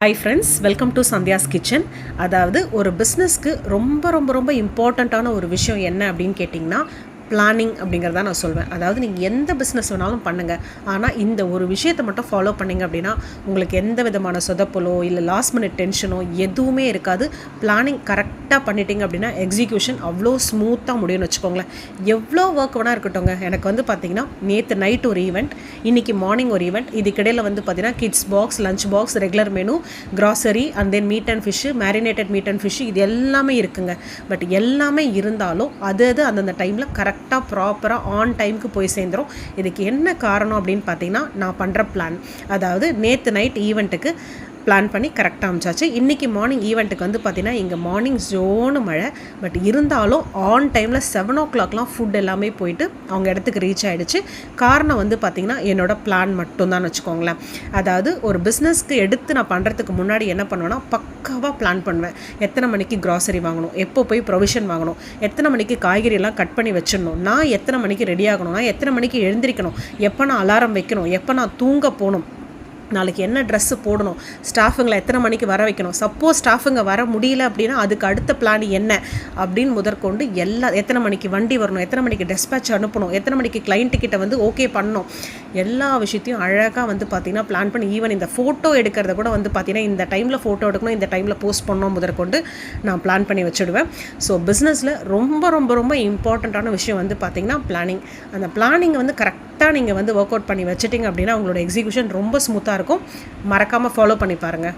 Hi friends, welcome to Sandhya's kitchen. அதாவது ஒரு பிஸ்னஸ்க்கு ரொம்ப ரொம்ப ரொம்ப இம்பார்ட்டண்ட்டான ஒரு விஷயம் என்ன அப்படின்னு கேட்டிங்கன்னா பிளானிங் அப்படிங்கிறத நான் சொல்வேன். அதாவது நீங்கள் எந்த பிஸ்னஸ் வேணாலும் பண்ணுங்கள், ஆனால் இந்த ஒரு விஷயத்தை மட்டும் ஃபாலோ பண்ணிங்க அப்படின்னா உங்களுக்கு எந்த விதமான சொதப்பலோ இல்லை லாஸ்ட் மினிட் டென்ஷனோ எதுவுமே இருக்காது. பிளானிங் கரெக்டாக பண்ணிட்டீங்க அப்படின்னா எக்ஸிக்யூஷன் அவ்வளோ ஸ்மூத்தாக முடியும்னு வச்சுக்கோங்களேன். எவ்வளோ ஒர்க் வேணால் இருக்கட்டும்ங்க. எனக்கு வந்து பார்த்திங்கன்னா நேற்று நைட் ஒரு ஈவெண்ட், இன்றைக்கி மார்னிங் ஒரு ஈவெண்ட், இதுக்கிடையில் வந்து பார்த்திங்கன்னா kids box, lunch box, regular menu, grocery and then meet and fish, marinated meet and fish, இது எல்லாமே இருக்குங்க. பட் எல்லாமே இருந்தாலும் அது அந்தந்த டைமில் கரெக்டாக ப்ராப்பராக ஆன் டைமுக்கு போய் சேர்ந்துடும். இதுக்கு என்ன காரணம் அப்படின்னு பார்த்தீங்கன்னா நான் பண்ணுற பிளான். அதாவது நேற்று நைட் ஈவெண்ட்டுக்கு பிளான் பண்ணி கரெக்டாக அமைச்சாச்சு. இன்றைக்கி மார்னிங் ஈவெண்ட்டுக்கு வந்து பார்த்திங்கன்னா இங்கே மார்னிங் ஜோனு மழை, பட் இருந்தாலும் ஆன் டைமில் 7 o'clockலாம் ஃபுட் எல்லாமே போயிட்டு அவங்க இடத்துக்கு ரீச் ஆகிடுச்சு. காரணம் வந்து பார்த்திங்கன்னா என்னோடய பிளான் மட்டும்தான் வச்சுக்கோங்களேன். அதாவது ஒரு பிஸ்னஸ்க்கு எடுத்து நான் பண்ணுறதுக்கு முன்னாடி என்ன பண்ணுவேன்னா பக்காவாக பிளான் பண்ணுவேன். எத்தனை மணிக்கு கிராசரி வாங்கணும், எப்போ போய் ப்ரொவிஷன் வாங்கணும், எத்தனை மணிக்கு காய்கறியெல்லாம் கட் பண்ணி வச்சிடணும், நான் எத்தனை மணிக்கு ரெடி ஆகணும், நான் எத்தனை மணிக்கு எழுந்திரிக்கணும், எப்போ நான் அலாரம் வைக்கணும், எப்போ நான் தூங்க போகணும், நாளைக்கு என்ன ட்ரெஸ்ஸு போடணும், ஸ்டாஃபுங்களை எத்தனை மணிக்கு வர வைக்கணும், சப்போஸ் ஸ்டாஃபுங்க வர முடியல அப்படின்னா அதுக்கு அடுத்த பிளான் என்ன அப்படின்னு முதற்கொண்டு எத்தனை மணிக்கு வண்டி வரணும், எத்தனை மணிக்கு டெஸ்பேட்ச் அனுப்பணும், எத்தனை மணிக்கு கிளைண்ட்டுக்கிட்ட வந்து ஓகே பண்ணணும், எல்லா விஷயத்தையும் அழகாக வந்து பார்த்திங்கன்னா பிளான் பண்ணி ஈவன் இந்த ஃபோட்டோ எடுக்கிறத கூட வந்து பார்த்திங்கன்னா இந்த டைமில் ஃபோட்டோ எடுக்கணும், இந்த டைமில் போஸ்ட் பண்ணணும் முதற்கொண்டு நான் பிளான் பண்ணி வச்சுடுவேன். ஸோ பிஸ்னஸில் ரொம்ப ரொம்ப ரொம்ப இம்பார்ட்டண்ட்டான விஷயம் வந்து பார்த்திங்கன்னா பிளானிங். அந்த பிளானிங்கை வந்து கரெக்டாக நீங்கள் வந்து ஒர்க் அவுட் பண்ணி வச்சுட்டிங்க அப்படின்னா உங்களோட எக்ஸிக்யூஷன் ரொம்ப ஸ்மூத்தாக இருக்கும். மறக்காமல் ஃபாலோ பண்ணி பாருங்கள்.